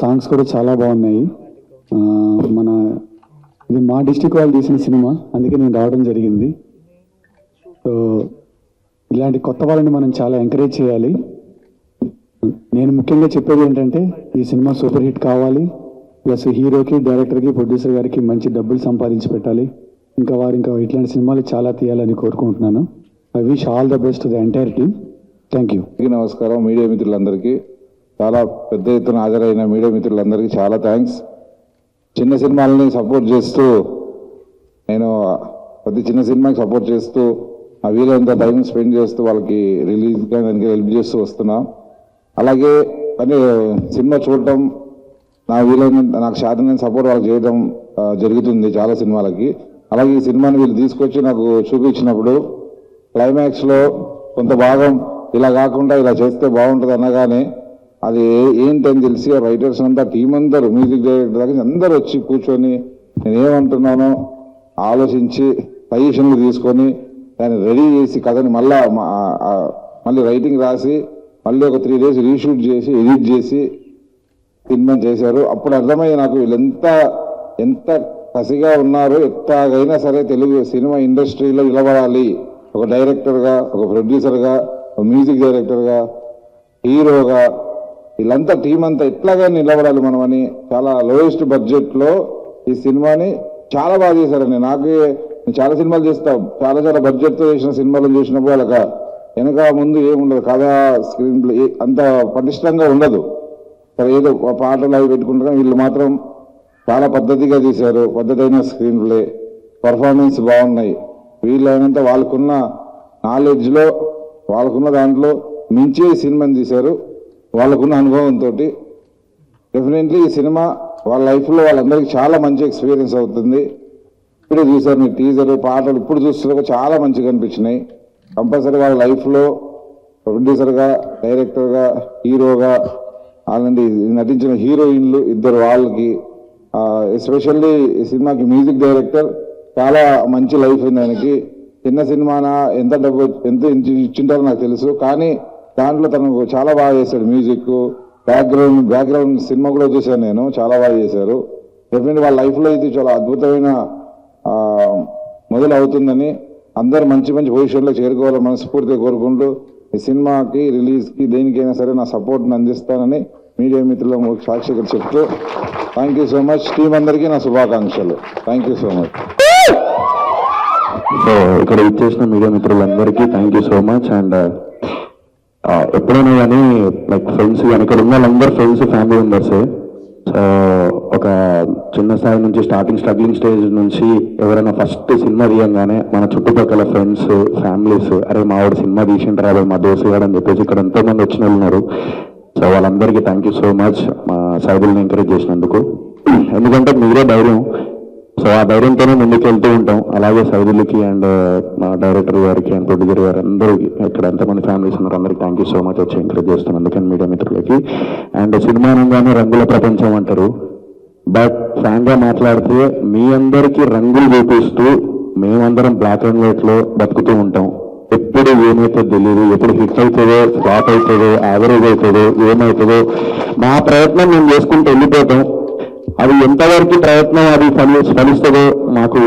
Songs కూడా చాలా బాగున్నాయి. మన ఇది మా డిస్ట్రిక్ట్ వాళ్ళు తీసిన సినిమా, అందుకే నేను రావడం జరిగింది. సో ఇలాంటి కొత్త వాళ్ళని మనం చాలా ఎంకరేజ్ చేయాలి. నేను ముఖ్యంగా చెప్పేది ఏంటంటే ఈ సినిమా సూపర్ హిట్ కావాలి, ప్లస్ హీరోకి, డైరెక్టర్కి, ప్రొడ్యూసర్ గారికి మంచి డబ్బులు సంపాదించి పెట్టాలి. ఇంకా ఇట్లాంటి సినిమాలు చాలా తీయాలని కోరుకుంటున్నాను. I wish all the best to the entire team. Thank you. నమస్కారం మీడియా మిత్రులందరికీ, చాలా పెద్ద ఎత్తున హాజరైన మీడియా మిత్రులందరికీ చాలా థ్యాంక్స్. చిన్న సినిమాలని సపోర్ట్ చేస్తూ, నేను ప్రతి చిన్న సినిమాకి సపోర్ట్ చేస్తూ ఆ వీలైనంత టైం స్పెండ్ చేస్తూ వాళ్ళకి రిలీజ్గా దానికి హెల్ప్ చేస్తూ వస్తున్నాం. అలాగే కానీ సినిమా చూడటం నా వీలైనంత, నాకు శాతం సపోర్ట్ వాళ్ళకి చేయడం జరుగుతుంది చాలా సినిమాలకి. అలాగే ఈ సినిమాని వీళ్ళు తీసుకొచ్చి నాకు చూపించినప్పుడు క్లైమాక్స్లో కొంత భాగం ఇలా కాకుండా ఇలా చేస్తే బాగుంటుంది అనగానే అది ఏంటని తెలిసి రైటర్స్ అంతా టీం అందరూ, మ్యూజిక్ డైరెక్టర్ దగ్గర అందరూ వచ్చి కూర్చొని నేను ఏమంటున్నానో ఆలోచించి సజెషన్లు తీసుకొని దాన్ని రెడీ చేసి కథని మళ్ళీ రైటింగ్ రాసి మళ్ళీ ఒక 3 days రీషూట్ చేసి ఎడిట్ చేసి సినిమా చేశారు. అప్పుడు అర్థమయ్యి నాకు వీళ్ళు ఎంత కసిగా ఉన్నారు, ఎట్లాగైనా సరే తెలుగు సినిమా ఇండస్ట్రీలో నిలబడాలి, ఒక డైరెక్టర్గా, ఒక ప్రొడ్యూసర్గా, ఒక మ్యూజిక్ డైరెక్టర్గా, హీరోగా వీళ్ళంతా టీం అంతా ఎట్లాగా నిలబడాలి మనమని చాలా లోయెస్ట్ బడ్జెట్లో ఈ సినిమాని చాలా బాగా చేశారండి. నేను చాలా సినిమాలు చేస్తాం, చాలా బడ్జెట్తో చేసిన సినిమాలు చూసినప్పుడు వాళ్ళక వెనక ముందు ఏముండదు, కథ స్క్రీన్ ప్లే అంత పటిష్టంగా ఉండదు. సరే ఏదో పాటలు అవి పెట్టుకుంటారు, వీళ్ళు మాత్రం చాలా పద్ధతిగా తీశారు. పద్ధతైన స్క్రీన్ ప్లే, పర్ఫార్మెన్స్ బాగున్నాయి. వీళ్ళైనంత వాళ్ళకున్న నాలెడ్జ్లో, వాళ్ళకున్న దాంట్లో మించి సినిమాని తీశారు. వాళ్ళకున్న అనుభవంతో డెఫినెట్లీ ఈ సినిమా వాళ్ళ లైఫ్లో వాళ్ళందరికీ చాలా మంచి ఎక్స్పీరియన్స్ అవుతుంది. ఇప్పుడే చూసారు మీ టీజర్, పాటలు ఇప్పుడు చూస్తున్నా చాలా మంచిగా అనిపించినాయి. కంపల్సరీ వాళ్ళ లైఫ్లో ప్రొడ్యూసర్గా, డైరెక్టర్గా, హీరోగా, అలాంటి నటించిన హీరోయిన్లు ఇద్దరు వాళ్ళకి, ఎస్పెషల్లీ ఈ సినిమాకి మ్యూజిక్ డైరెక్టర్ చాలా మంచి లైఫ్ ఉంది ఆయనకి. చిన్న సినిమానా ఎంత డబ్బు ఎంత ఇచ్చింటారో నాకు తెలుసు, కానీ దాంట్లో తను చాలా బాగా చేశాడు. మ్యూజిక్, బ్యాక్గ్రౌండ్ సినిమా కూడా చూశాను నేను, చాలా బాగా చేశారు. డెఫినెట్లీ వాళ్ళ లైఫ్లో ఇది చాలా అద్భుతమైన మొదలు అవుతుందని, అందరూ మంచి పొజిషన్లో చేరుకోవాలని మనస్ఫూర్తిగా కోరుకుంటూ ఈ సినిమాకి రిలీజ్కి దేనికైనా సరే నా సపోర్ట్ని అందిస్తానని మీడియా మిత్రులకు సాక్షిగా చెప్తూ thank you so much. Team అందరికీ నా శుభాకాంక్షలు. Thank you so much. So ఇక్కడ ఇచ్చేసిన మీడియా మిత్రులందరికీ thank you so much. And ఎప్పుడైనా కానీ లైక్ ఫ్రెండ్స్ కానీ ఇక్కడ ఉన్న వాళ్ళందరూ ఫ్రెండ్స్, ఫ్యామిలీ మెంబర్స్. సో ఒక చిన్న స్థాయి నుంచి స్ట్రగ్లింగ్ స్టేజ్ నుంచి ఎవరైనా ఫస్ట్ సినిమా తీయంగానే మన చుట్టుపక్కల ఫ్రెండ్స్, ఫ్యామిలీస్, అరే మావాడు సినిమా తీసింటారా, అదే మా దోస్తు గారు అని చెప్పేసి ఇక్కడ ఎంతోమంది వచ్చిన ఉన్నారు. సో వాళ్ళందరికీ థ్యాంక్ యూ సో మచ్ మా సైబుల్ని ఎంకరేజ్ చేసినందుకు. ఎందుకంటే మీరే ధైర్యం, సో ఆ ధైర్యంతోనే ముందుకు వెళ్తూ ఉంటాం. అలాగే సైబుల్కి అండ్ మా డైరెక్టర్ గారికి అండ్ ప్రొడ్యూసర్ గారు అందరికీ, ఇక్కడ ఎంతమంది ఫ్యామిలీస్ ఉన్నారు అందరికీ థ్యాంక్ యూ సో మచ్ వచ్చి ఎంకరేజ్ చేస్తాను. అందుకని మీడియా మిత్రులకి. అండ్ సినిమా అనగానే రంగుల ప్రపంచం అంటారు, బట్ ఫ్రాంక్గా మాట్లాడితే మీ అందరికీ రంగులు చూపిస్తూ మేమందరం బ్లాక్ అండ్ వైట్లో బతుకుతూ ఉంటాం. ఎప్పుడు ఏమైతే తెలియదు, ఎప్పుడు హిట్ అవుతుందో, ఫ్లాప్ అవుతుందో, యావరేజ్ అవుతుందో, ఏమవుతుందో మా ప్రయత్నం మేము చేసుకుంటూ వెళ్ళిపోతాం. అది ఎంతవరకు ప్రయత్నం అది ఫలిస్తుందో, మాకు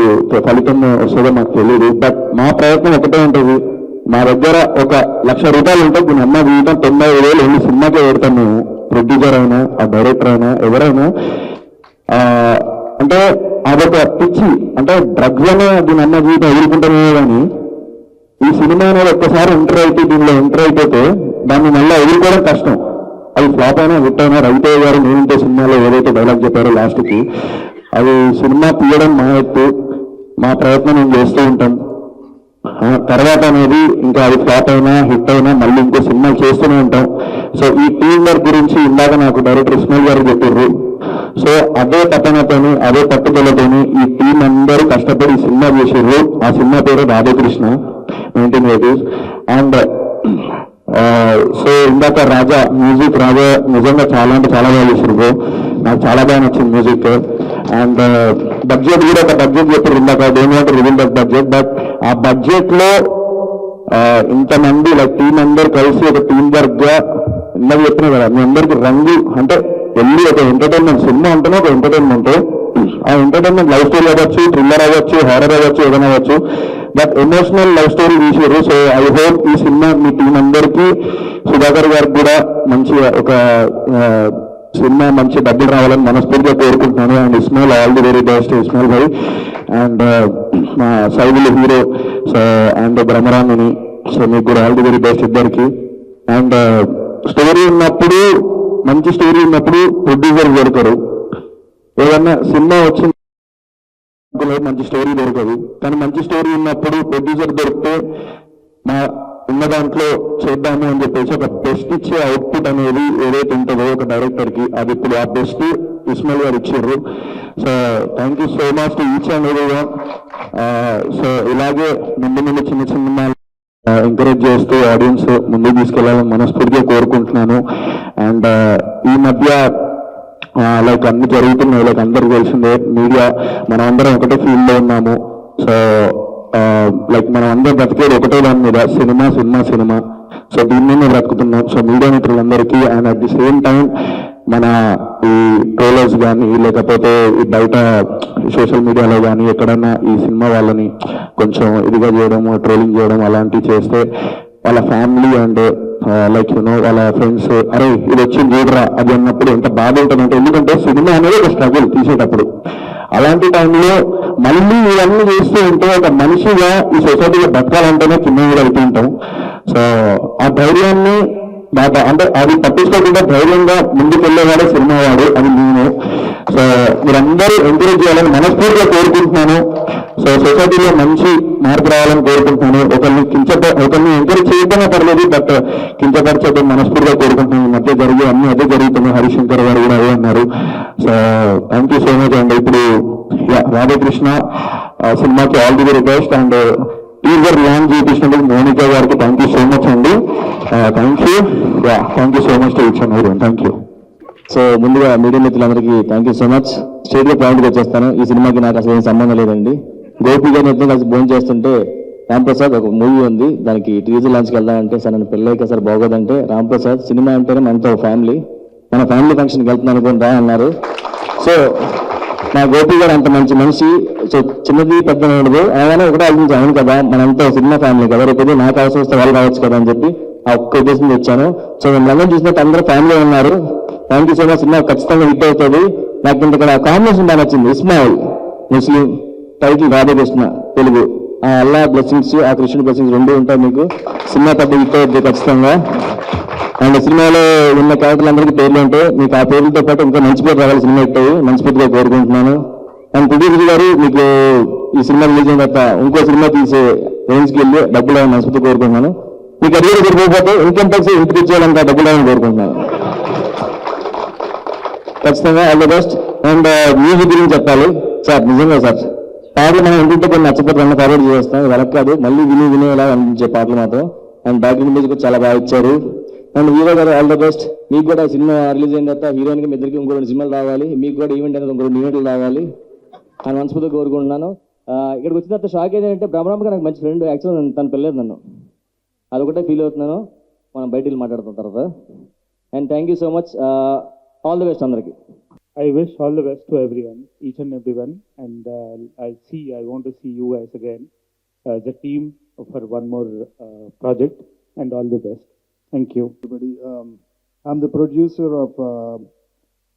ఫలితం వస్తుందో మాకు తెలియదు. బట్ మా ప్రయత్నం ఒకటే ఉంటుంది. మా దగ్గర ₹1,00,000 ఉంటే దీని అమ్మ జీవితం 95,000 ఎన్ని సినిమాకే పెడతాం మేము. ప్రొడ్యూసర్ అయినా, ఆ డైరెక్టర్ అయినా, ఎవరైనా. అంటే అదొక పిచ్చి, అంటే డ్రగ్స్ అనే దీని అమ్మ జీవితం ఎదుర్కొంటామే. కానీ ఈ సినిమా అనేది ఒక్కసారి దీనిలో ఎంటర్ అయిపోతే దాన్ని మళ్ళీ ఎదుర్కోవడం కష్టం. అది ఫ్లాప్ అయినా, హిట్ అయినా, రవితేజ గారు నేనంటే సినిమాలో ఏదైతే డైలాగ్ చెప్పారో లాస్ట్కి, అది సినిమా తీయడం మా ఎత్తు, మా ప్రయత్నం మేము చేస్తూ ఉంటాం. తర్వాత అనేది ఇంకా అది ఫ్లాప్ అయినా, హిట్ అయినా మళ్ళీ ఇంకో సినిమా చేస్తూనే ఉంటాం. సో ఈ టీం వర్క్ గురించి ఇందాక నాకు డైరెక్టర్ ఇస్మాయిల్ గారు చెప్పారు. సో అదే తపనతోని, అదే పట్టుదలతోని ఈ టీం అందరూ కష్టపడి సినిమా చేసారు. ఆ సినిమా పేరు రాధాకృష్ణ 1980s. అండ్ సో ఇందాక మ్యూజిక్ రాజా నిజంగా చాలా అంటే చాలా బాగా చేసారు. నాకు చాలా బాగా నచ్చింది మ్యూజిక్. అండ్ బడ్జెట్ కూడా ఒక బడ్జెట్ చెప్పారు ఇందాక, don't want to reveal that budget. But ఆ బడ్జెట్ లో ఇంతమంది లైక్ టీం అందరూ కలిసి ఒక టీం వర్క్ గా ఇందాక చెప్పినా కదా, మీ అందరికి రంగు అంటే వెళ్ళి ఒక ఎంటర్టైన్మెంట్ సినిమా ఉంటేనే ఒక ఎంటర్టైన్మెంట్. ఆ ఎంటర్టైన్మెంట్ లవ్ స్టోరీ అవ్వచ్చు, థ్రిల్లర్ అవ్వచ్చు, హారర్ అవ్వచ్చు, ఏదైనా అవ్వచ్చు, బట్ ఎమోషనల్ లవ్ స్టోరీ తీసారు. సో ఐ హోప్ ఈ సినిమా మీ టీం అందరికీ, సుధాకర్ గారికి కూడా మంచి ఒక సినిమా మంచి డబ్బులు రావాలని మనస్ఫూర్తిగా కోరుకుంటున్నాను. And Ismail all the very best Ismail bhai. And మా Saidulu hero so and Brahmaramini, so మీకు కూడా ఆల్ ది వెరీ బెస్ట్ ఇద్దరికి. అండ్ స్టోరీ ఉన్నప్పుడు, మంచి స్టోరీ ఉన్నప్పుడు ప్రొడ్యూసర్ దొరకరు. ఏదన్నా సినిమా వచ్చింది మంచి స్టోరీ దొరకదు, కానీ మంచి స్టోరీ ఉన్నప్పుడు ప్రొడ్యూసర్ దొరికితే మా ఉన్న దాంట్లో చేద్దాము అని చెప్పేసి ఒక బెస్ట్ ఇచ్చే అవుట్పుట్ అనేది ఏదైతే ఉంటుందో ఒక డైరెక్టర్కి, అది ఇప్పుడు ఆ బెస్ట్ ఇస్మాయిల్ గారు ఇచ్చారు. So thank you so much to each and every one. So ఇలాగే ముందు ముందు చిన్న చిన్న ఎంకరేజ్ చేస్తూ ఆడియన్స్ ముందుకు తీసుకెళ్లాలని మనస్ఫూర్తిగా కోరుకుంటున్నాను. అండ్ ఈ మధ్య లైక్ అన్ని జరుగుతున్నాయి, లైక్ అందరికీ తెలిసిందే, మీడియా మనం అందరం ఒకటే ఫీల్డ్ లో ఉన్నాము. సో లైక్ మనం అందరం బ్రతికేది ఒకటే దాని మీద, సినిమా సినిమా సినిమా. సో దీన్ని మేము బ్రతుకుతున్నాం. సో మీడియా మిత్రులందరికీ and at the same time మన ఈ ట్రోలర్స్ కానీ లేకపోతే ఈ బయట సోషల్ మీడియాలో కానీ ఎక్కడన్నా ఈ సినిమా వాళ్ళని కొంచెం ఇదిగా చేయడం, ట్రోలింగ్ చేయడం అలాంటివి చేస్తే వాళ్ళ ఫ్యామిలీ అండ్ లైక్ యూనో వాళ్ళ ఫ్రెండ్స్ అరే ఇది వచ్చింది చూడరా అది అన్నప్పుడు ఎంత బాధ ఉంటుందంటే, ఎందుకంటే సినిమా అనేది ఒక స్ట్రగుల్ తీసేటప్పుడు. అలాంటి టైంలో మళ్ళీ ఇవన్నీ చేస్తూ ఉంటే ఒక మనిషిగా ఈ సొసైటీలో బతకాలంటేనే కింద కూడా వెళ్తుంటాం. సో ఆ ధైర్యాన్ని అంటే అది పట్టించుకోకుండా ధైర్యంగా ముందుకు వెళ్ళేవాడే సినిమా వాడు, అది నేను. సో మీరందరూ ఎంకరేజ్ చేయాలని మనస్ఫూర్తిగా కోరుకుంటున్నాను. సో సొసైటీలో మంచి మార్పు రావాలని కోరుకుంటున్నాను. ఒకరిని ఎంకరేజ్ చేయడమే పర్లేదు, బట్ కించపరచడం మనస్ఫూర్తిగా కోరుకుంటున్నాను. ఈ మధ్య జరిగే అన్ని అదే జరుగుతున్నాయి. హరిశంకర్ గారు కూడా అదే అన్నారు. So thank you so much అండి. ఇప్పుడు రాధాకృష్ణ సినిమాకి all the very best. And teaser launch చేయించినందుకు మోనికా గారికి థ్యాంక్ యూ సో మచ్ అండి. Thank you so much to each and everyone. Thank you. So ముందుగా మీడియా మిత్రులందరికీ థ్యాంక్ యూ సో మచ్. స్టేట్గా పాయింట్కి వచ్చేస్తాను. ఈ సినిమాకి నాకు అసలు ఏం సంబంధం లేదండి. గోపి గారిని ఇద్దరు కలిసి భోజనం చేస్తుంటే రాంప్రసాద్ ఒక మూవీ ఉంది, దానికి టీజర్ లాంచ్కి వెళ్దామంటే సార్ నన్ను పెళ్ళైక సార్ బాగోదంటే, రాంప్రసాద్ సినిమా అంటేనే మనతో ఫ్యామిలీ, మన ఫ్యామిలీ ఫంక్షన్కి వెళ్తున్నాను అనుకుని రా అన్నారు. సో నా గోపి గారు అంత మంచి మనిషి. సో చిన్నది పెద్ద ఉండదు, ఆయన ఒకటే ఆలోచించి అవును కదా మనంతా సినిమా ఫ్యామిలీ కదా, రేపు నాకు అవసరం వస్తే వాళ్ళు రావచ్చు కదా అని చెప్పి ఆ ఒక్క ఉద్దేశం వచ్చాను. సో మిమ్మల్ని చూసినట్టు అందరూ ఫ్యామిలీ ఉన్నారు. Thank you so much. Cinema ఖచ్చితంగా హిట్ అవుతుంది. నాకు ఇంత కాంబినేషన్ బాగా నచ్చింది. ఇస్మాయిల్ ముస్లిం, టైటిల్ రాధాకృష్ణ తెలుగు. ఆ అల్లా బ్లెస్సింగ్స్, ఆ కృష్ణుడి బ్లెస్సింగ్స్ రెండు ఉంటాయి మీకు. సినిమా పెద్ద హిట్ అవుతుంది ఖచ్చితంగా. అండ్ సినిమాలో ఉన్న క్యారెక్టర్లందరికీ పేర్లు ఉంటాయి, మీకు ఆ పేర్లతో పాటు ఇంకా మంచి పేరు రావాలి, సినిమా హిట్ అయ్యి మనస్ఫూర్తిగా కోరుకుంటున్నాను. అండ్ ప్రొడ్యూసర్ గారు మీకు ఈ సినిమా రిలీజ్ అయిన తర్వాత ఇంకో సినిమా తీసే రేంజ్కి వెళ్ళి డబ్బులు రావాలని మనస్ఫూర్తిగా కోరుకుంటున్నాను. మీకు అడిగే సరిపోతే ఇన్కమ్ ట్యాక్స్ ఇంటికి ఇచ్చేయాలంత డబ్బులు రావాలని కోరుకుంటున్నాను. ఖచ్చితంగా all the best. And music గురించి చెప్పాలి సార్. నిజంగా సార్ పాటలు మనం ఇంటింటే కొన్ని నచ్చకపోతే అన్న ఫార్వర్డ్ చేస్తాం, వెనక్కి కాదు మళ్ళీ వినేలా అనిపించే పాటలు మాత్రం. అండ్ బ్యాక్గ్రౌండ్ మ్యూజిక్ చాలా బాగా ఇచ్చారు. అండ్ హీరో గారు ఆల్ ద బెస్ట్. మీకు కూడా సినిమా రిలీజ్ అయిన తర్వాత హీరోయిన్కి మీ ఇద్దరికి ఇంకో 2 సినిమాలు రావాలి, మీకు కూడా ఈవెంట్ అనేది ఇంకో 2 ఈవెంట్లు రావాలి అని మనస్ఫూర్తిగా కోరుకుంటున్నాను. ఇక్కడికి వచ్చిన తర్వాత షాక్ ఏదంటే బ్రహ్మరాంబకి నాకు మంచి ఫ్రెండ్, యాక్చువల్ తను పెళ్ళలేదు నన్ను, అదొకటే ఫీల్ అవుతున్నాను. మనం బయటికి మాట్లాడుతున్న తర్వాత. And thank you so much. All the best అందరికీ. I wish all the best to everyone, each and everyone, and I want to see you guys again as a team for one more project, and all the best. Thank you. Everybody, I'm the producer of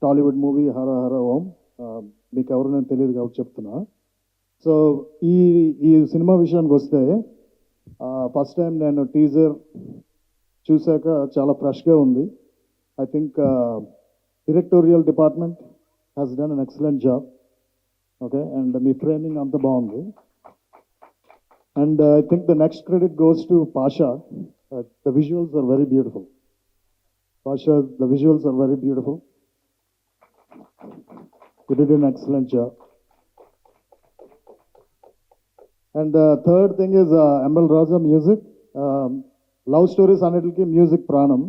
Tollywood movie Hara Hara Om. మీకు ఎవరు నేను తెలియదు కాబట్టి చెప్తున్నా. So ఈ cinema విషయానికి వస్తే first time నేను టీజర్ చూశాక చాలా ఫ్రెష్గా ఉంది. I think directorial department has done an excellent job. Okay, and me framing అంత బాగుంది. And I think the next credit goes to Pasha. The visuals are very beautiful. Pasha, the visuals are very beautiful. You did an excellent job. And the third thing is ML Raja music. Love stories అన్నిటికీ music ప్రాణం.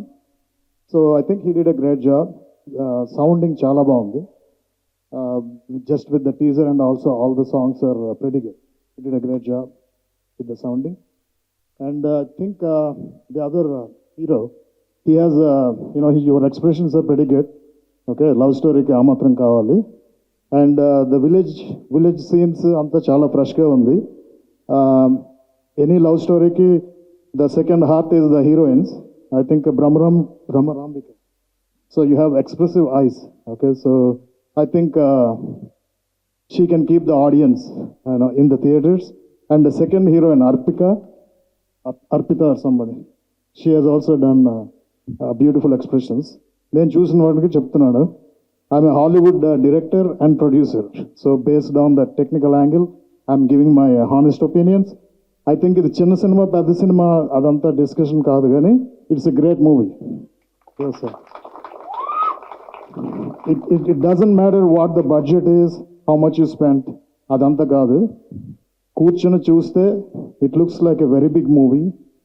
So I think he did a great job. Sounding చాలా బాగుంది. Just with the teaser and also all the songs are pretty good. He did a great job with the sounding. And I think the other hero, he has, your expressions are pretty good. Okay, love స్టోరీకి ఆ మాత్రం కావాలి. And the village scenes అంతా చాలా ఫ్రెష్గా ఉంది. Any love స్టోరీకి the second heart is the heroines. I think Brahmarambika. So you have expressive eyes. Okay, so I think she can keep the audience, in the theaters. And the second heroine, Arpita or somebody, she has also done beautiful expressions. నేను చూసిన వాటికి చెప్తున్నాను, I'm a Hollywood director and producer. So based on the technical angle I'm giving my honest opinions. I think ఇది చిన్న cinema పెద్ద cinema అదంతా discussion కాదు, కానీ it's a great movie. Sir, it doesn't matter what the budget is, how much you spent, అదంతా కాదు. కూర్చొని చూస్తే it looks like a very big movie.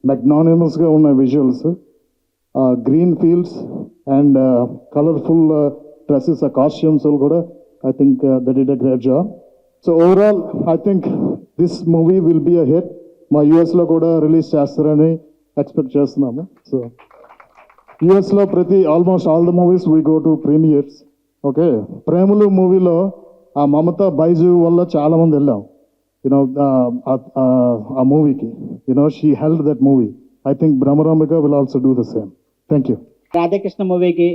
మెగ్నానిమస్గా ఉన్న visuals, green fields and colourful dresses, ఆ కాస్ట్యూమ్స్ కూడా I think that did a great job. So overall I think this movie will be a hit. మా యూఎస్లో కూడా release చేస్తారని expect చేస్తున్నాము. So యూఎస్లో almost all the movies we go to premieres. Okay, Premalu మూవీలో ఆ మమతా బైజు వల్ల చాలామంది వెళ్ళాం, ఆ మూవీకి. She held that movie. I think Brahmarambika will also do the same. Thank you. Radhakrishna మూవీకి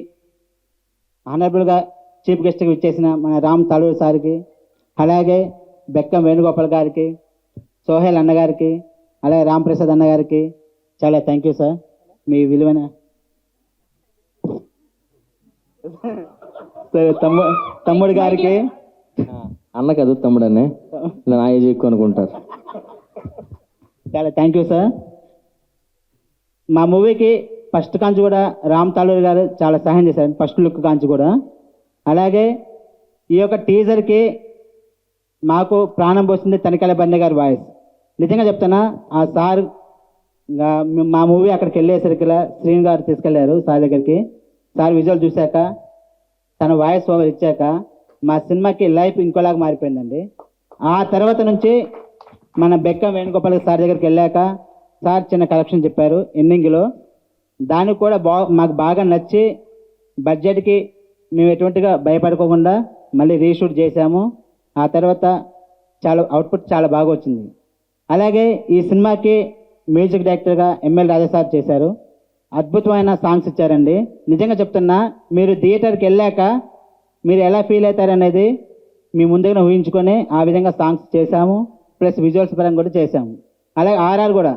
ఆనరబుల్గా చీఫ్ గెస్ట్గా ఇచ్చేసిన మన రామ్ తాళూరు సార్కి, అలాగే బెక్కం వేణుగోపాల్ గారికి, సోహెల్ అన్నగారికి, అలాగే రామ్ ప్రసాద్ అన్నగారికి చాలా థ్యాంక్ యూ సార్. మీ విలువైన సరే తమ్ముడు గారికి, అన్న కదా తమ్ముడనే, ఇలా నా ఏజ్ ఎక్కువ అనుకుంటారు. చాలా థ్యాంక్ యూ సార్. మా మూవీకి ఫస్ట్ కాంచి కూడా రామ్ తాళూరు గారు చాలా సహాయం చేశారు, ఫస్ట్ లుక్ కాంచి కూడా. అలాగే ఈ యొక్క టీజర్కి మాకు ప్రాణం పోసింది తనికెళ్ళ బండి గారి వాయిస్. నిజంగా చెప్తున్నా, ఆ సార్ మా మూవీ అక్కడికి వెళ్ళేసరికి శ్రీను గారు తీసుకెళ్లారు సార్ దగ్గరికి. సార్ విజువల్ చూశాక, తన వాయిస్ ఓవర్ ఇచ్చాక మా సినిమాకి లైఫ్ ఇంకోలాగా మారిపోయిందండి. ఆ తర్వాత నుంచి మన బెక్కం వేణుగోపాల్ సార్ దగ్గరికి వెళ్ళాక సార్ చిన్న కలెక్షన్ చెప్పారు ఎండింగ్లో. దానికి కూడా మాకు బాగా నచ్చి బడ్జెట్కి మేము ఎటువంటిగా భయపడుకోకుండా మళ్ళీ రీషూట్ చేశాము. ఆ తర్వాత చాలా అవుట్పుట్ చాలా బాగా వచ్చింది. అలాగే ఈ సినిమాకి మ్యూజిక్ డైరెక్టర్గా ఎంఎల్ రాజా సార్ చేశారు. అద్భుతమైన సాంగ్స్ ఇచ్చారండి. నిజంగా చెప్తున్నా, మీరు థియేటర్కి వెళ్ళాక మీరు ఎలా ఫీల్ అవుతారనేది మీ ముందుగానే ఊహించుకొని ఆ విధంగా సాంగ్స్ చేశాము, ప్లస్ విజువల్స్ పరంగా కూడా చేశాము. అలాగే ఆర్ఆర్ కూడా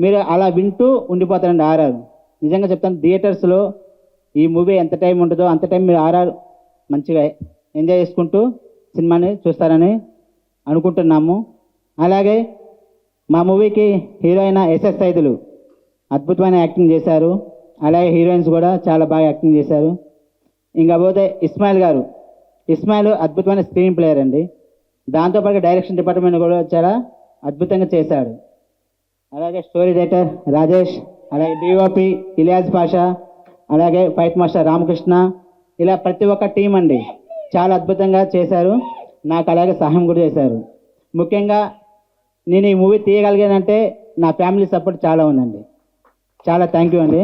మీరు అలా వింటూ ఉండిపోతారండి. ఆర్ఆర్ నిజంగా చెప్తాను, థియేటర్స్లో ఈ మూవీ ఎంత టైం ఉంటుందో అంత టైం మీరు ఆర్ఆర్ మంచిగా ఎంజాయ్ చేసుకుంటూ సినిమాని చూస్తారని అనుకుంటున్నాము. అలాగే మా మూవీకి హీరోయిన్ ఎస్ఎస్ సైదులు అద్భుతమైన యాక్టింగ్ చేశారు. అలాగే హీరోయిన్స్ కూడా చాలా బాగా యాక్టింగ్ చేశారు. ఇంకా పోతే ఇస్మాయిల్ గారు, ఇస్మాయిల్ అద్భుతమైన స్క్రీన్ ప్లేయర్ అండి. దాంతోపాటు డైరెక్షన్ డిపార్ట్మెంట్ కూడా చాలా అద్భుతంగా చేశాడు. అలాగే స్టోరీ రైటర్ రాజేష్, అలాగే డిఓపి ఇలియాజ్ పాషా, అలాగే ఫైట్ మాస్టర్ రామకృష్ణ, ఇలా ప్రతి ఒక్క టీం అండి చాలా అద్భుతంగా చేశారు. నాకు అలాగే సహాయం కూడా చేశారు. ముఖ్యంగా నేను ఈ మూవీ తీయగలిగానంటే నా ఫ్యామిలీ సపోర్ట్ చాలా ఉందండి. చాలా థ్యాంక్ యూ అండి.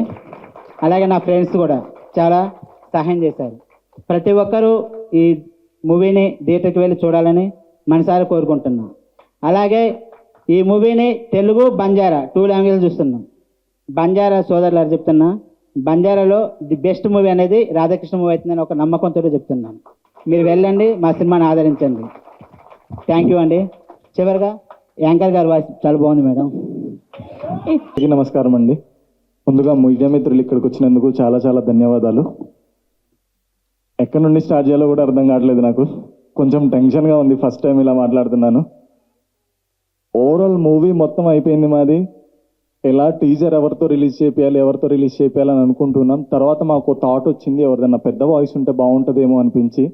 అలాగే నా ఫ్రెండ్స్ కూడా చాలా సహాయం చేశారు. ప్రతి ఒక్కరూ ఈ మూవీని థియేటర్కి వెళ్ళి చూడాలని మనసారా కోరుకుంటున్నాం. అలాగే ఈ మూవీని తెలుగు బంజారా 2 లాంగ్వేజ్ చూస్తున్నాం. బంజారా సోదరులారు చెప్తున్నా, బంజారాలో ది బెస్ట్ మూవీ అనేది రాధాకృష్ణ మూవీ అవుతుందని ఒక నమ్మకంతో చెప్తున్నాను. మీరు వెళ్ళండి, మా సినిమాని ఆదరించండి. థ్యాంక్ యూ అండి. చివరిగా యాంకర్ గారి వాయిస్ చాలా బాగుంది మేడం. నమస్కారం అండి. ముందుగా మీడియా మిత్రులు ఇక్కడికి వచ్చినందుకు చాలా చాలా ధన్యవాదాలు. ఎక్కడి నుండి స్టార్ట్ చేయాలో కూడా అర్థం కావట్లేదు నాకు. కొంచెం టెన్షన్గా ఉంది, ఫస్ట్ టైం ఇలా మాట్లాడుతున్నాను. ఓవరాల్ మూవీ మొత్తం అయిపోయింది మాది. ఎలా టీజర్ ఎవరితో రిలీజ్ చేయాలని అనుకుంటున్నాం. తర్వాత మాకు థాట్ వచ్చింది, ఎవరిదన్నా పెద్ద వాయిస్ ఉంటే బాగుంటుందేమో అనిపించి,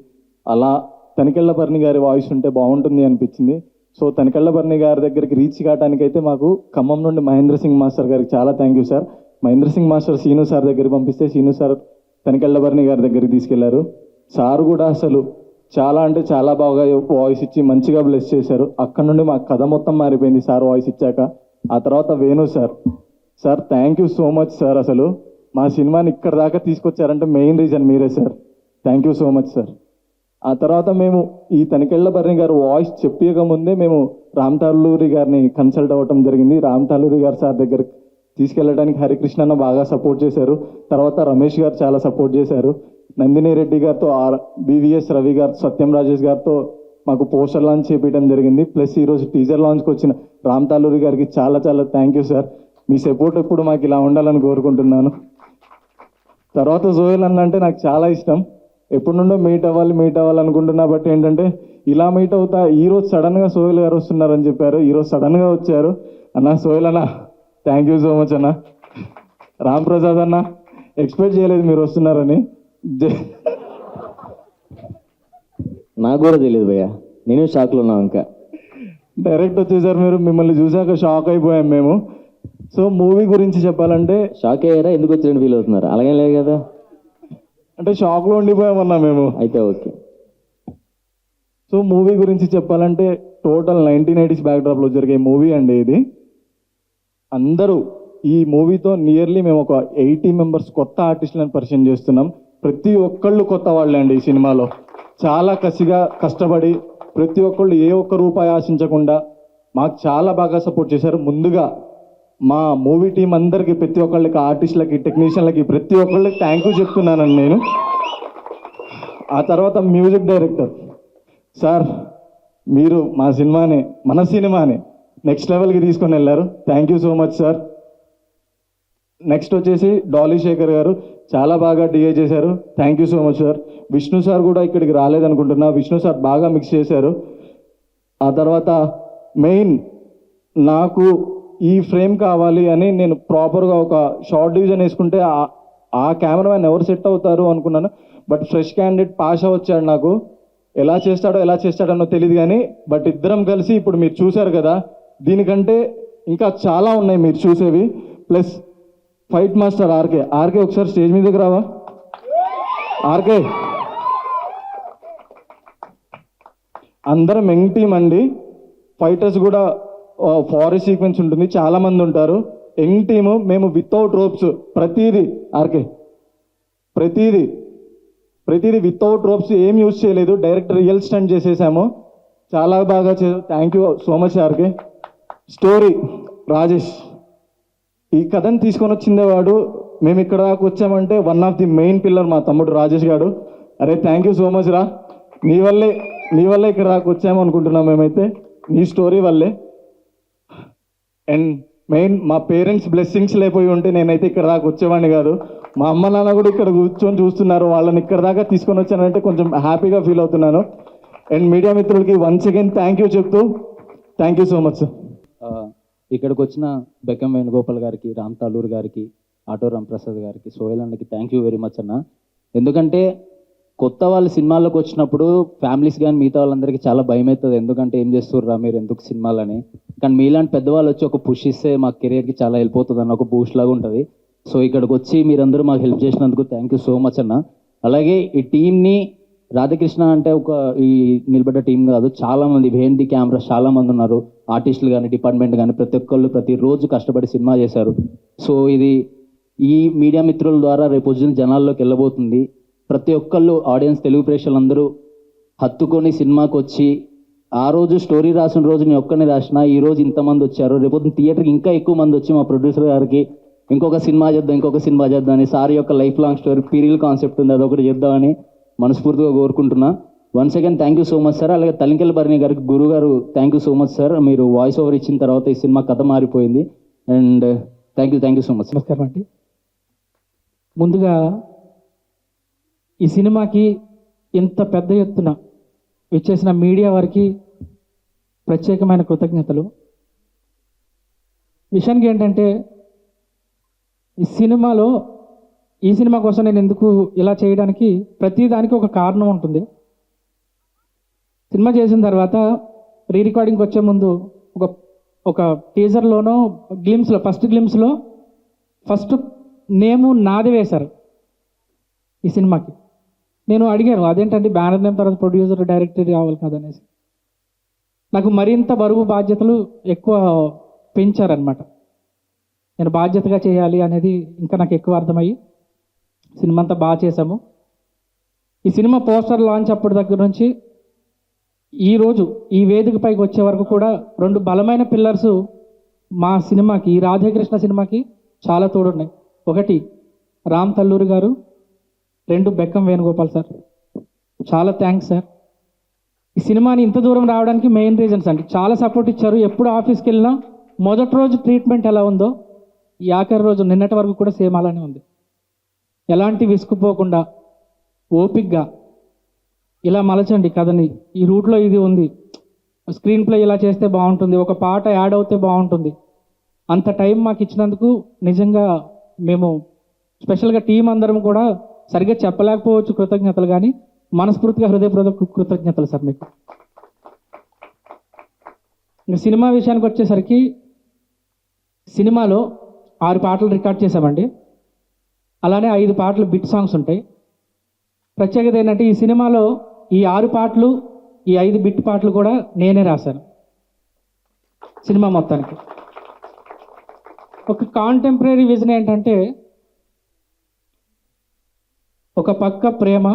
అలా తనికెళ్ళభరణి గారి వాయిస్ ఉంటే బాగుంటుంది అనిపించింది. సో తనికెళ్ళభరణి గారి దగ్గరికి రీచ్ కావడానికి అయితే మాకు ఖమ్మం నుండి మహేంద్ర సింగ్ మాస్టర్ గారికి చాలా thank you sir. Mahendra Singh master Seenu sir దగ్గరికి పంపిస్తే సీను సార్ తనికెళ్ళభరణి గారి దగ్గరికి తీసుకెళ్లారు. సార్ కూడా అసలు చాలా అంటే చాలా బాగా వాయిస్ ఇచ్చి మంచిగా బ్లెస్ చేశారు. అక్కడ నుండి మా కథ మొత్తం మారిపోయింది సార్ వాయిస్ ఇచ్చాక. ఆ తర్వాత Venu sir thank you so much sir. అసలు మా సినిమాని ఇక్కడ దాకా తీసుకొచ్చారంటే మెయిన్ రీజన్ మీరే sir. Thank you so much sir. ఆ తర్వాత మేము ఈ తనికెళ్ళ భరణి గారు వాయిస్ చెప్పక ముందే మేము రామ్ తాలూరి గారిని కన్సల్ట్ అవ్వటం జరిగింది. రామ్ తాలూరి గారు సార్ దగ్గర తీసుకెళ్ళడానికి హరికృష్ణ అన్న బాగా సపోర్ట్ చేశారు. తర్వాత రమేష్ గారు చాలా సపోర్ట్ చేశారు. నందిని రెడ్డి గారితో, బీవీఎస్ రవి గారితో, సత్యం రాజేష్ గారితో మాకు పోస్టర్ లాంచ్ చేపించడం జరిగింది. ప్లస్ ఈరోజు టీజర్ లాంచ్కి వచ్చిన రామ్ తాలూరి గారికి చాలా చాలా thank you sir. Me support ఎప్పుడు మాకు ఇలా ఉండాలని కోరుకుంటున్నాను. తర్వాత జోయల్ అన్న అంటే నాకు చాలా ఇష్టం. ఎప్పటి నుండో మీట్ అవ్వాలి అనుకుంటున్నా. బట్ ఏంటంటే ఇలా మీట్ అవుతా ఈరోజు సడన్గా సోహెల్ గారు వస్తున్నారని చెప్పారు. ఈరోజు సడన్గా వచ్చారు. అన్న సోహెల్ అన్న థ్యాంక్ యూ సో మచ్ అన్న. రామ్ ప్రసాద్ అన్న ఎక్స్పెక్ట్ చేయలేదు మీరు వస్తున్నారని. నాకు కూడా తెలియదు భయ్య, నేను షాక్లో ఉన్నాను. ఇంకా డైరెక్ట్ వచ్చేసారు మీరు. మిమ్మల్ని చూశాక షాక్ అయిపోయాం మేము. సో మూవీ గురించి చెప్పాలంటే షాక్ అయ్యారా? ఎందుకు వచ్చినట్టు ఫీల్ అవుతున్నారు? అలాగే లేదు కదా, అంటే షాక్లో ఉండిపోయామన్నా మేము. అయితే ఓకే. సో మూవీ గురించి చెప్పాలంటే టోటల్ 1980s బ్యాక్డ్రాప్లో జరిగే మూవీ అండి ఇది. అందరూ ఈ మూవీతో నియర్లీ మేము ఒక 80 మెంబర్స్ కొత్త ఆర్టిస్టులను పరిచయం చేస్తున్నాం. ప్రతి ఒక్కళ్ళు కొత్త వాళ్ళే అండి ఈ సినిమాలో. చాలా కసిగా కష్టపడి ప్రతి ఒక్కళ్ళు ఏ ఒక్క రూపాయి ఆశించకుండా మాకు చాలా బాగా సపోర్ట్ చేశారు. ముందుగా మా మూవీ టీం అందరికీ, ప్రతి ఒక్కళ్ళకి, ఆర్టిస్టులకి, టెక్నీషియన్లకి, ప్రతి ఒక్కళ్ళకి థ్యాంక్ యూ చెప్తున్నానండి నేను. ఆ తర్వాత మ్యూజిక్ డైరెక్టర్ సార్, మీరు మన సినిమాని నెక్స్ట్ లెవెల్కి తీసుకొని వెళ్ళారు. Thank you so much sir. Next వచ్చేసి డాలీ శేఖర్ గారు చాలా బాగా డిఏ చేశారు. Thank you so much sir. Vishnu sir కూడా ఇక్కడికి రాలేదనుకుంటున్నా. విష్ణు సార్ బాగా మిక్స్ చేశారు. ఆ తర్వాత మెయిన్ నాకు ఈ ఫ్రేమ్ కావాలి అని నేను ప్రాపర్గా ఒక షార్ట్ డివిజన్ వేసుకుంటే ఆ కెమెరామెన్ ఎవరు సెట్ అవుతారు అనుకున్నాను. బట్ ఫ్రెష్ క్యాండిడేట్ పాషా వచ్చాడు. నాకు ఎలా చేస్తాడో తెలియదు కానీ బట్ ఇద్దరం కలిసి ఇప్పుడు మీరు చూశారు కదా, దీనికంటే ఇంకా చాలా ఉన్నాయి మీరు చూసేవి. ప్లస్ ఫైట్ మాస్టర్ ఆర్కే ఒకసారి స్టేజ్ మీదకి రావా ఆర్కే. అందరం యంగ్ టీం అండి. ఫైటర్స్ కూడా ఫారెస్ట్ సీక్వెన్స్ ఉంటుంది, చాలా మంది ఉంటారు. Young team. మేము వితౌట్ రోప్స్ ప్రతిదీ ఆర్కే ప్రతిదీ వితౌట్ రోప్స్ ఏం యూజ్ చేయలేదు, డైరెక్ట్ రియల్ స్టంట్ చేసేసాము. చాలా బాగా thank you so much RK. Story Rajesh ఈ కథను తీసుకొని వచ్చిందే వాడు. మేము ఇక్కడ దాకా వచ్చామంటే one of the main pillar మా తమ్ముడు రాజేష్ గారు. అరే థ్యాంక్ యూ సో మచ్ రా, నీ వల్లే ఇక్కడ దాకా వచ్చాము అనుకుంటున్నాం మేమైతే, నీ స్టోరీ వల్లే. అండ్ మెయిన్ మా పేరెంట్స్ బ్లెస్సింగ్స్ లేకపోయి ఉంటే నేనైతే ఇక్కడ దాకా వచ్చేవాడిని కాదు. మా అమ్మ నాన్న కూడా ఇక్కడ కూర్చొని చూస్తున్నారు. వాళ్ళని ఇక్కడ దాకా తీసుకొని వచ్చానంటే కొంచెం హ్యాపీగా ఫీల్ అవుతున్నాను. అండ్ మీడియా మిత్రులకి వన్స్ అగైన్ థ్యాంక్ యూ చెప్తూ thank you so much sir. ఇక్కడికి వచ్చిన బెక్కం వేణుగోపాల్ గారికి, రామ్ తాలూరు గారికి, ఆటో రాంప్రసాద్ గారికి, సోహెల్ అన్నకి థ్యాంక్ యూ వెరీ మచ్ అన్న. ఎందుకంటే కొత్త వాళ్ళు సినిమాల్లోకి వచ్చినప్పుడు ఫ్యామిలీస్ కానీ మిగతా వాళ్ళందరికీ చాలా భయం అవుతుంది. ఎందుకంటే ఏం చేస్తుర్రా మీరు, ఎందుకు సినిమాలని. కానీ మీలాంటి పెద్దవాళ్ళు వచ్చి ఒక పుష్ ఇస్తే మా కెరియర్కి చాలా హెల్ప్ అవుతుంది అన్న, ఒక బూస్ట్ లాగా ఉంటుంది. సో ఇక్కడికి వచ్చి మీరందరూ మాకు హెల్ప్ చేసినందుకు థ్యాంక్ యూ సో మచ్ అన్న. అలాగే ఈ టీంని, రాధాకృష్ణ అంటే ఒక ఈ నిలబడ్డ టీం కాదు, చాలామంది బిహైండ్ ది కెమెరా చాలామంది ఉన్నారు. ఆర్టిస్టులు కానీ, డిపార్ట్మెంట్ కానీ, ప్రతి ఒక్కళ్ళు ప్రతిరోజు కష్టపడి సినిమా చేశారు. సో ఇది ఈ మీడియా మిత్రుల ద్వారా రేపు వచ్చిన జనాల్లోకి వెళ్ళబోతుంది. ప్రతి ఒక్కళ్ళు ఆడియన్స్, తెలుగు ప్రేక్షకులు అందరూ హత్తుకొని సినిమాకి వచ్చి, ఆ రోజు స్టోరీ రాసిన రోజు నేను ఒక్కడిని రాసిన, ఈ రోజు ఇంతమంది వచ్చారు, రేపు థియేటర్కి ఇంకా ఎక్కువ మంది వచ్చి మా ప్రొడ్యూసర్ గారికి ఇంకొక సినిమా చేద్దాం అని, సార్ యొక్క లైఫ్ లాంగ్ స్టోరీ పీరియల్ కాన్సెప్ట్ ఉంది, అదొకటి చేద్దామని మనస్ఫూర్తిగా కోరుకుంటున్నా. Once again thank you so much sir. అలాగే తలింకెల భరణి గారికి, గురువు గారు thank you so much sir. మీరు వాయిస్ ఓవర్ ఇచ్చిన తర్వాత ఈ సినిమా కథ మారిపోయింది. And thank you so much. నమస్కారం అండి. ముందుగా ఈ సినిమాకి ఇంత పెద్ద ఎత్తున విచ్చేసిన మీడియా వారికి ప్రత్యేకమైన కృతజ్ఞతలు. విషయానికి ఏంటంటే ఈ సినిమా కోసం నేను ఎందుకు ఇలా చేయడానికి, ప్రతి దానికి ఒక కారణం ఉంటుంది. సినిమా చేసిన తర్వాత రీ రికార్డింగ్కి వచ్చే ముందు ఒక టీజర్లోనో ఫస్ట్ గ్లిమ్స్లో ఫస్ట్ నేము నాది వేశారు ఈ సినిమాకి. నేను అడిగాను అదేంటంటే బ్యానర్ నేమ్ తర్వాత ప్రొడ్యూసర్, డైరెక్టర్ కావాలి కదనేసి. నాకు మరింత బరువు బాధ్యతలు ఎక్కువ పెంచారనమాట. నేను బాధ్యతగా చేయాలి అనేది ఇంకా నాకు ఎక్కువ అర్థమయ్యి సినిమా అంతా బాగా చేశాము. ఈ సినిమా పోస్టర్ లాంచ్ అప్పటి దగ్గర నుంచి ఈరోజు ఈ వేదిక పైకి వచ్చే వరకు కూడా 2 బలమైన పిల్లర్స్ మా సినిమాకి, ఈ రాధాకృష్ణ సినిమాకి చాలా తోడున్నాయి. ఒకటి రామ్ తల్లూరి గారు, 2 బెక్కం వేణుగోపాల్ సార్. చాలా థ్యాంక్స్ సార్. ఈ సినిమాని ఇంత దూరం రావడానికి మెయిన్ రీజన్స్ అండి. చాలా సపోర్ట్ ఇచ్చారు. ఎప్పుడు ఆఫీస్కి వెళ్ళినా మొదటి రోజు ట్రీట్మెంట్ ఎలా ఉందో ఈ ఆఖరి రోజు నిన్నటి వరకు కూడా సేమ్ అలానే ఉంది. ఎలాంటి విసుకుపోకుండా ఓపిక్గా ఇలా మలచండి కథని, ఈ రూట్లో ఇది ఉంది, స్క్రీన్ ప్లే ఇలా చేస్తే బాగుంటుంది, ఒక పాట యాడ్ అవుతే బాగుంటుంది, అంత టైం మాకు ఇచ్చినందుకు నిజంగా మేము స్పెషల్గా టీం అందరం కూడా సరిగ్గా చెప్పలేకపోవచ్చు కృతజ్ఞతలు, కానీ మనస్ఫూర్తిగా హృదయపూర్వక కృతజ్ఞతలు సార్ మీకు. ఇంకా సినిమా విషయానికి వచ్చేసరికి సినిమాలో 6 పాటలు రికార్డ్ చేసామండి. అలానే 5 పాటలు బిట్ సాంగ్స్ ఉంటాయి. ప్రత్యేకత ఏంటంటే ఈ సినిమాలో ఈ 6 పాటలు, ఈ 5 బిట్ పాటలు కూడా నేనే రాశాను సినిమా మొత్తానికి. ఒక కాంటెంపరీ విజన్ ఏంటంటే ఒక పక్క ప్రేమ,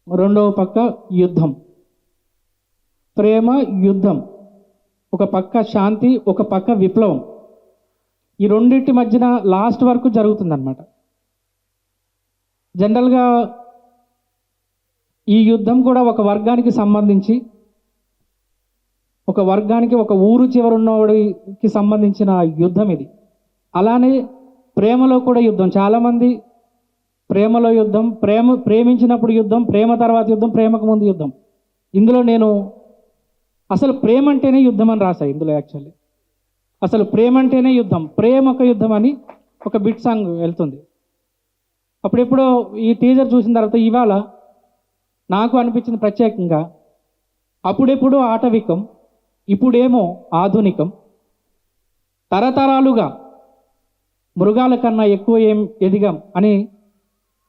రెండవ పక్క యుద్ధం. ప్రేమ, యుద్ధం, ఒక పక్క శాంతి, ఒక పక్క విప్లవం. ఈ రెండింటి మధ్యన లాస్ట్ వరకు జరుగుతుందన్నమాట. జనరల్గా ఈ యుద్ధం కూడా ఒక వర్గానికి సంబంధించి, ఒక వర్గానికి, ఒక ఊరు చివరున్నవాడికి సంబంధించిన యుద్ధం ఇది. అలానే ప్రేమలో కూడా యుద్ధం. చాలామంది ప్రేమలో యుద్ధం, ప్రేమించినప్పుడు యుద్ధం, ప్రేమ తర్వాత యుద్ధం, ప్రేమకు ముందు యుద్ధం. ఇందులో నేను అసలు ప్రేమ అంటేనే యుద్ధం అని రాశా. ఇందులో యాక్చువల్లీ అసలు ప్రేమ అంటేనే యుద్ధం, ప్రేమ ఒక యుద్ధం అని ఒక బిట్ సాంగ్ వెళ్తుంది. అప్పుడెప్పుడో ఈ టీజర్ చూసిన తర్వాత ఇవాళ నాకు అనిపించింది ప్రత్యేకంగా, అప్పుడెప్పుడు ఆటవికం, ఇప్పుడేమో ఆధునికం, తరతరాలుగా మృగాల కన్నా ఎక్కువ ఏం ఎదిగాం అని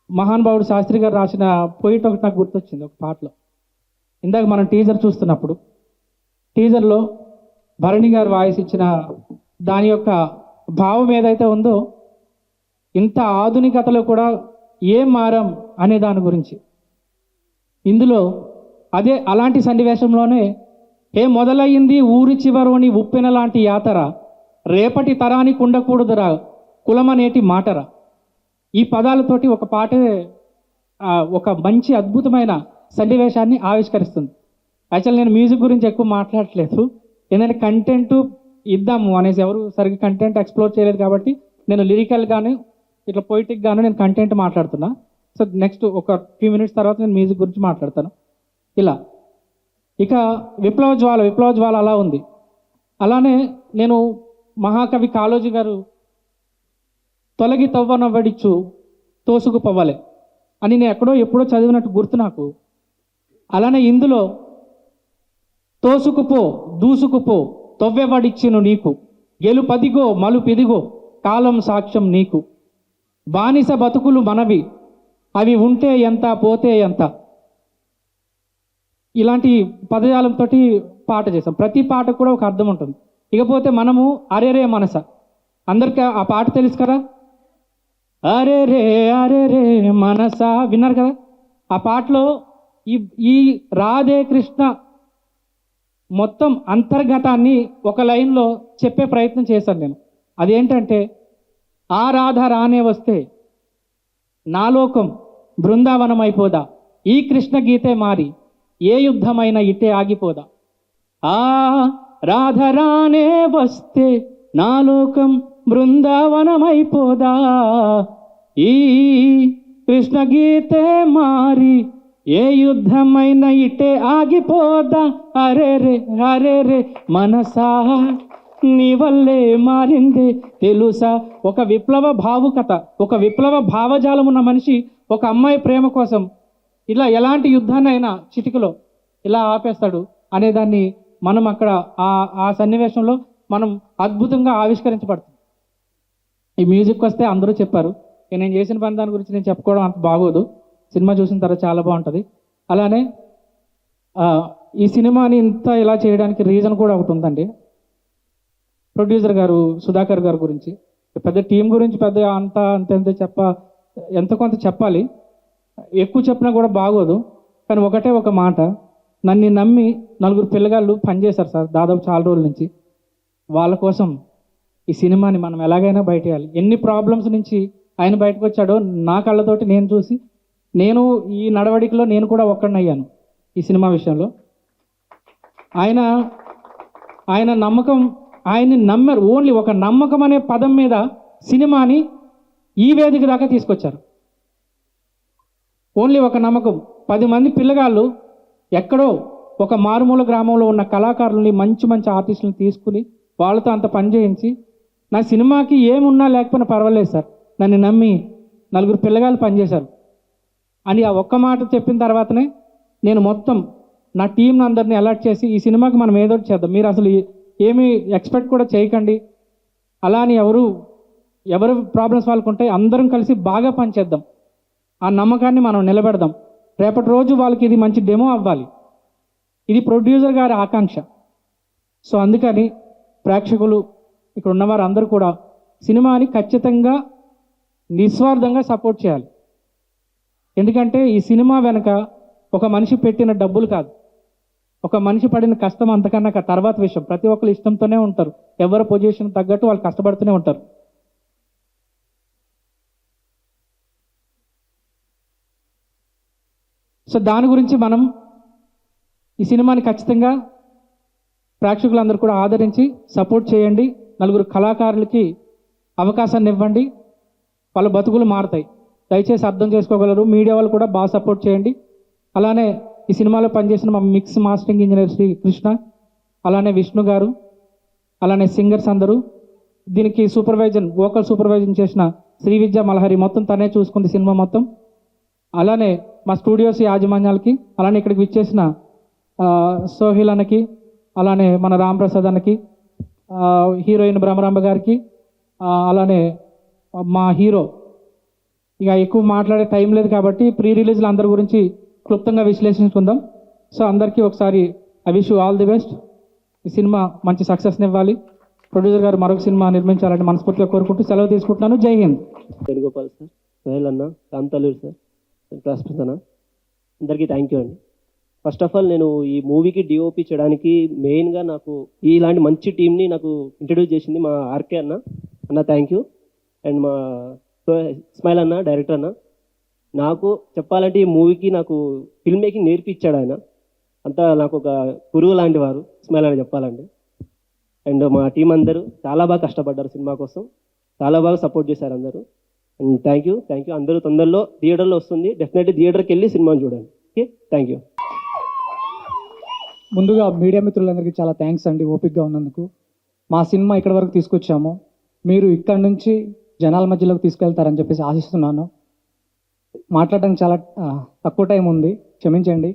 మహానుభావుడు శాస్త్రి గారు రాసిన పోయిట్ ఒకటి నాకు గుర్తొచ్చింది ఒక పాటలో. ఇందాక మనం టీజర్ చూస్తున్నప్పుడు టీజర్లో భరణి గారు వాయిస్ ఇచ్చిన దాని యొక్క భావం ఏదైతే ఉందో, ఇంత ఆధునికతలో కూడా ఏం మారం అనే దాని గురించి. ఇందులో అదే అలాంటి సన్నివేశంలోనే మొదలయ్యింది ఊరి చివరోని ఉప్పెన లాంటి యాతర, రేపటి తరానికి ఉండకూడదురా కులమనేటి మాటరా. ఈ పదాలతోటి ఒక పాటే ఒక మంచి అద్భుతమైన సన్నివేశాన్ని ఆవిష్కరిస్తుంది. యాక్చువల్ నేను మ్యూజిక్ గురించి ఎక్కువ మాట్లాడట్లేదు, ఎందుకంటే కంటెంట్ ఇద్దాము అనేసి ఎవరు సరిగ్గా కంటెంట్ ఎక్స్ప్లోర్ చేయలేదు కాబట్టి నేను లిరికల్గాను ఇట్లా పొయిటిక్గాను నేను కంటెంట్ మాట్లాడుతున్నా. సో నెక్స్ట్ ఒక ఫ్యూ మినిట్స్ తర్వాత నేను మ్యూజిక్ గురించి మాట్లాడతాను. ఇలా ఇక విప్లవ జ్వాల అలా ఉంది. అలానే నేను మహాకవి కాళోజీ గారు తొలగి తవ్వనవ్వడిచ్చు తోసుకు పవ్వలే అని నేను ఎప్పుడో చదివినట్టు గుర్తు నాకు. అలానే ఇందులో తోసుకుపో దూసుకుపో తవ్వెవడిచ్చును నీకు, గెలుపదిగో మలుపిదిగో కాలం సాక్ష్యం నీకు, బానిస బతుకులు మనవి అవి ఉంటే ఎంత పోతే ఎంత. ఇలాంటి పదజాలంతో పాట చేసాం. ప్రతి పాట కూడా ఒక అర్థం ఉంటుంది. ఇకపోతే మనము అరేరే మనస, అందరికీ ఆ పాట తెలుసు కదా, అరేరే అరేరే మనస విన్నారు కదా. ఆ పాటలో ఈ రాధే కృష్ణ మొత్తం అంతర్గతాన్ని ఒక లైన్లో చెప్పే ప్రయత్నం చేశాను నేను. అదేంటంటే, ఆ రాధ రానే వస్తే నా లోకం బృందావనం అయిపోదా, ఈ కృష్ణ గీతే మారి ఏ యుద్ధమైనా ఇట్టే ఆగిపోదా. ఆ రాధ రానే వస్తే నా లోకం బృందావనం అయిపోదా, ఈ కృష్ణ గీతే మారి ఏ యుద్ధమైనా ఇట్టే ఆగిపోదా. అరే మనసా నీ వల్లే మారిందే తెలుసా. ఒక విప్లవ భావుకత, ఒక విప్లవ భావజాలం ఉన్న మనిషి ఒక అమ్మాయి ప్రేమ కోసం ఇలా ఎలాంటి యుద్ధాన్నైనా చిటికలో ఇలా ఆపేస్తాడు అనేదాన్ని మనం అక్కడ ఆ సన్నివేశంలో మనం అద్భుతంగా ఆవిష్కరించబడుతుంది. ఈ మ్యూజిక్ వస్తే అందరూ చెప్పారు, నేను చేసిన పని దాని గురించి నేను చెప్పుకోవడం అంత బాగోదు, సినిమా చూసిన తర్వాత చాలా బాగుంటుంది. అలానే ఈ సినిమాని ఇంత ఇలా చేయడానికి రీజన్ కూడా ఒకటి ఉందండి. ప్రొడ్యూసర్ గారు సుధాకర్ గారి గురించి, పెద్ద టీం గురించి పెద్ద అంత ఎంత కొంత చెప్పాలి. ఎక్కువ చెప్పినా కూడా బాగోదు, కానీ ఒకటే ఒక మాట, నన్ను నమ్మి 4 పిల్లగాళ్ళు పనిచేశారు సార్ దాదాపు చాలా రోజుల నుంచి. వాళ్ళ కోసం ఈ సినిమాని మనం ఎలాగైనా బయటేయాలి. ఎన్ని ప్రాబ్లమ్స్ నుంచి ఆయన బయటకు వచ్చాడో నా కళ్ళతోటి నేను చూసి, నేను ఈ నడవడికలో నేను కూడా ఒక్కడినయ్యాను ఈ సినిమా విషయంలో. ఆయన నమ్మకం, ఆయన్ని నమ్మారు. ఓన్లీ ఒక నమ్మకం అనే పదం మీద సినిమాని ఈ వేదిక దాకా తీసుకొచ్చారు. ఓన్లీ ఒక నమ్మకం. 10 మంది పిల్లగాళ్ళు ఎక్కడో ఒక మారుమూల గ్రామంలో ఉన్న కళాకారుల్ని, మంచి మంచి ఆర్టిస్టులను తీసుకుని వాళ్ళతో అంత పని చేయించి, నా సినిమాకి ఏమున్నా లేకపోయినా పర్వాలేదు సార్, నన్ను నమ్మి 4 పిల్లగాళ్ళు పనిచేశారు అని ఆ ఒక్క మాట చెప్పిన తర్వాతనే నేను మొత్తం నా టీంని అందరినీ అలర్ట్ చేసి ఈ సినిమాకి మనం ఏదో ఒకటి చేద్దాం, మీరు అసలు ఏమీ ఎక్స్పెక్ట్ కూడా చేయకండి, అలా అని ఎవరు ప్రాబ్లమ్స్ వాళ్ళకు ఉంటాయి, అందరం కలిసి బాగా పనిచేద్దాం, ఆ నమ్మకాన్ని మనం నిలబెడదాం, రేపటి రోజు వాళ్ళకి ఇది మంచి డెమో అవ్వాలి, ఇది ప్రొడ్యూసర్ గారి ఆకాంక్ష. సో అందుకని ప్రేక్షకులు, ఇక్కడ ఉన్నవారు అందరూ కూడా సినిమాని ఖచ్చితంగా నిస్వార్థంగా సపోర్ట్ చేయాలి. ఎందుకంటే ఈ సినిమా వెనక ఒక మనిషి పెట్టిన డబ్బులు కాదు, ఒక మనిషి పడిన కష్టం అంతకన్నా తర్వాత విషయం. ప్రతి ఒక్కరు ఇష్టంతోనే ఉంటారు, ఎవరి పొజిషన్ తగ్గట్టు వాళ్ళు కష్టపడుతూనే ఉంటారు. సో దాని గురించి మనం ఈ సినిమాని ఖచ్చితంగా ప్రేక్షకులందరూ కూడా ఆదరించి సపోర్ట్ చేయండి. 4 కళాకారులకి అవకాశాన్ని ఇవ్వండి, వాళ్ళ బతుకులు మారుతాయి. దయచేసి అర్థం చేసుకోగలరు. మీడియా వాళ్ళు కూడా బాగా సపోర్ట్ చేయండి. అలానే ఈ సినిమాలో పనిచేసిన మా mix mastering engineer Sri Krishna, అలానే విష్ణు గారు, అలానే సింగర్స్ అందరూ, దీనికి వోకల్ సూపర్వైజన్ చేసిన శ్రీ విద్యా మలహరి, మొత్తం తనే చూసుకుంది సినిమా మొత్తం. అలానే మా స్టూడియోస్ యాజమాన్యాలకి, అలానే ఇక్కడికి విచ్చేసిన సోహిల్ అన్నకి, అలానే మన రాంప్రసాద్ అన్నకి, హీరోయిన్ భ్రమరాంబ గారికి, అలానే మా హీరో, ఇక ఎక్కువ మాట్లాడే టైం లేదు కాబట్టి ప్రీ రిలీజ్లు అందరి గురించి క్లుప్తంగా విశ్లేషించుకుందాం. సో అందరికీ ఒకసారి I wish you all the best. ఈ సినిమా మంచి సక్సెస్ని ఇవ్వాలి, ప్రొడ్యూసర్ గారు మరొక సినిమా నిర్మించాలని మనస్ఫూర్తిగా కోరుకుంటూ సెలవు తీసుకుంటున్నాను. జై హింద్. వేణుగోపాల్ సార్, సోహెల్ అన్న, రామ్ తాలూరు సార్, ప్రస్తుత అందరికీ థ్యాంక్ యూ అండి. ఫస్ట్ ఆఫ్ ఆల్ నేను ఈ మూవీకి డిఓపి చేయడానికి మెయిన్గా నాకు ఇలాంటి మంచి టీంని నాకు ఇంట్రడ్యూస్ చేసింది మా ఆర్కే అన్న థ్యాంక్ యూ. అండ్ మా ఇస్మాయిల్ అన్న, డైరెక్టర్ అన్న, నాకు చెప్పాలంటే ఈ మూవీకి నాకు ఫిల్మ్ మేకింగ్ నేర్పించాడు ఆయన. అంతా నాకు ఒక గురువు లాంటి వారు ఇస్మాయిల్ అన్న చెప్పాలంటే. అండ్ మా టీం అందరూ చాలా బాగా కష్టపడ్డారు సినిమా కోసం, చాలా బాగా సపోర్ట్ చేశారు అందరూ. And thank you. అందరూ తొందరలో థియేటర్లో వస్తుంది, డెఫినెట్లీ థియేటర్కి వెళ్ళి సినిమాని చూడండి. Okay, thank you. ముందుగా మీడియా మిత్రులందరికీ చాలా థ్యాంక్స్ అండి, ఓపికగా ఉన్నందుకు. మా సినిమా ఇక్కడ వరకు తీసుకొచ్చాము, మీరు ఇక్కడ నుంచి జనాల మధ్యలోకి తీసుకెళ్తారని చెప్పేసి ఆశిస్తున్నాను. మాట్లాడడానికి చాలా తక్కువ టైం ఉంది, క్షమించండి.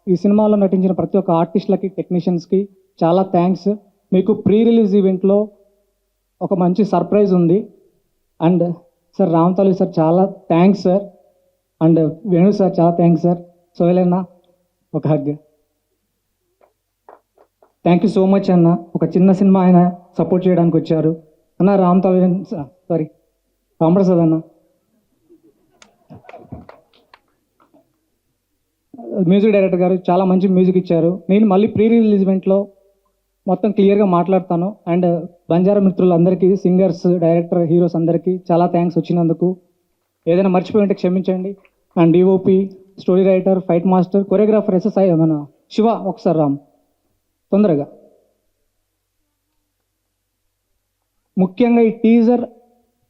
ఈ సినిమాలో నటించిన ప్రతి ఒక్క ఆర్టిస్టులకి, టెక్నీషియన్స్కి చాలా థ్యాంక్స్. మీకు ప్రీ రిలీజ్ ఈవెంట్లో ఒక మంచి సర్ప్రైజ్ ఉంది. And sir Ram Taluru sir చాలా thanks sir. And Venu sir చాలా థ్యాంక్స్ సార్. సోహెల్ అన్న ఒక hug. Thank you so much అన్న. ఒక చిన్న సినిమా ఆయన సపోర్ట్ చేయడానికి వచ్చారు అన్న. రాంప్రసాద్ అన్న, మ్యూజిక్ డైరెక్టర్ గారు చాలా మంచి మ్యూజిక్ ఇచ్చారు. నేను మళ్ళీ ప్రీ రిలీజ్ ఈవెంట్లో మొత్తం క్లియర్గా మాట్లాడతాను. అండ్ బంజారా మిత్రులందరికీ, సింగర్స్, డైరెక్టర్, హీరోస్ అందరికీ చాలా థ్యాంక్స్ వచ్చినందుకు. ఏదైనా మర్చిపోయి ఉంటే క్షమించండి. And DOP, story writer, fight master, choreographer SSI మన శివ, ఒకసారి రామ్ తొందరగా. ముఖ్యంగా ఈ టీజర్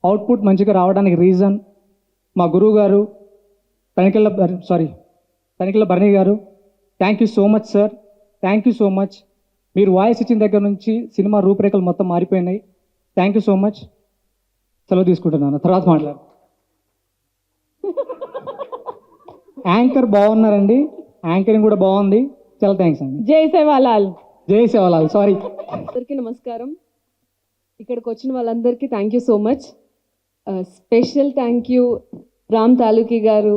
అవుట్పుట్ మంచిగా రావడానికి రీజన్ మా గురువు గారు Tanikella Bharani garu. Thank you so much sir, thank you so much. మీరు వాయిస్ ఇచ్చిన దగ్గర నుంచి సినిమా రూపురేఖలు మొత్తం మారిపోయినాయి. Thank you so much. సెలవు తీసుకుంటున్నాను, తర్వాత మాట్లాడు. యాంకర్ బాగున్నారండి, యాంకరింగ్ కూడా బాగుంది, చాలా థ్యాంక్స్ అండి. జై సేవాలాల్. జై సేవాలాల్. సారీ. అందరికీ నమస్కారం. ఇక్కడికి వచ్చిన వాళ్ళందరికీ thank you so much. Special thank you Ram Taluki గారు,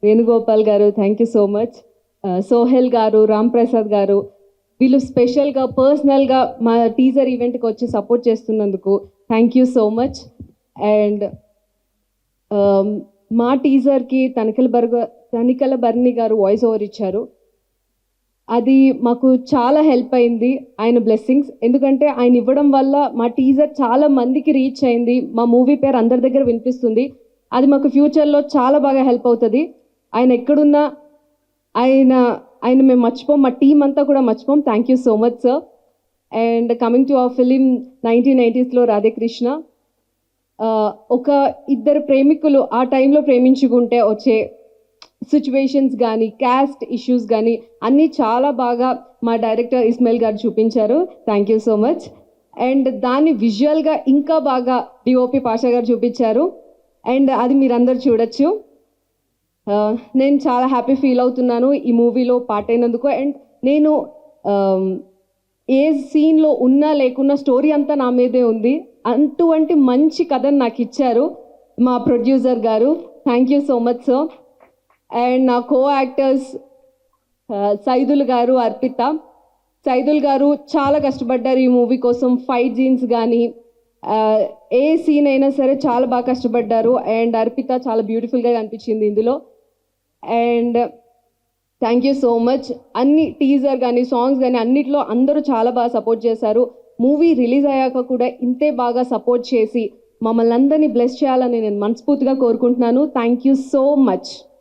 వేణుగోపాల్ గారు, thank you so much. Sohel గారు, రామ్ ప్రసాద్ గారు, వీళ్ళు స్పెషల్గా పర్సనల్గా మా టీజర్ ఈవెంట్కి వచ్చి సపోర్ట్ చేస్తున్నందుకు thank you so much. And మా టీజర్కి తనికల బర్ని గారు వాయిస్ ఓవర్ ఇచ్చారు. అది మాకు చాలా హెల్ప్ అయింది, ఆయన బ్లెస్సింగ్స్. ఎందుకంటే ఆయన ఇవ్వడం వల్ల మా టీజర్ చాలా మందికి రీచ్ అయింది, మా మూవీ పేరు అందరి దగ్గర వినిపిస్తుంది. అది మాకు ఫ్యూచర్లో చాలా బాగా హెల్ప్ అవుతుంది. ఆయన ఎక్కడున్నా ఆయన మేము మర్చిపోం, మా టీం అంతా కూడా మర్చిపోం. Thank you so much sir. And coming to our film 1990s Radhekrishna, ఒక ఇద్దరు ప్రేమికులు ఆ టైంలో ప్రేమించుకుంటే వచ్చే సిచ్యువేషన్స్ కానీ క్యాస్ట్ ఇష్యూస్ కానీ అన్నీ చాలా బాగా మా డైరెక్టర్ ఇస్మాయిల్ గారు చూపించారు. Thank you so much. And దాన్ని విజువల్గా ఇంకా బాగా డిఓపి పాషా గారు చూపించారు. అండ్ అది మీరందరూ చూడొచ్చు. నేను చాలా హ్యాపీ ఫీల్ అవుతున్నాను ఈ మూవీలో పార్ట్ అయినందుకు. అండ్ నేను ఏ సీన్లో ఉన్నా లేకున్నా స్టోరీ అంతా నా మీదే ఉంది. అటువంటి మంచి కథను నాకు ఇచ్చారు మా ప్రొడ్యూసర్ గారు. Thank you so much sir. And నా కో యాక్టర్స్ సైదుల్ గారు, అర్పిత. సైదుల్ గారు చాలా కష్టపడ్డారు ఈ మూవీ కోసం. ఫైట్ సీన్స్ కానీ ఏ సీన్ అయినా సరే చాలా బాగా కష్టపడ్డారు. అండ్ అర్పిత చాలా బ్యూటిఫుల్గా కనిపించింది ఇందులో. And thank you so much. అన్ని టీజర్ కానీ సాంగ్స్ కానీ అన్నిట్లో అందరూ చాలా బాగా సపోర్ట్ చేశారు. మూవీ రిలీజ్ అయ్యాక కూడా ఇంతే బాగా సపోర్ట్ చేసి మమ్మల్ని అందరినీ బ్లెస్ చేయాలని నేను మనస్ఫూర్తిగా కోరుకుంటున్నాను. Thank you so much.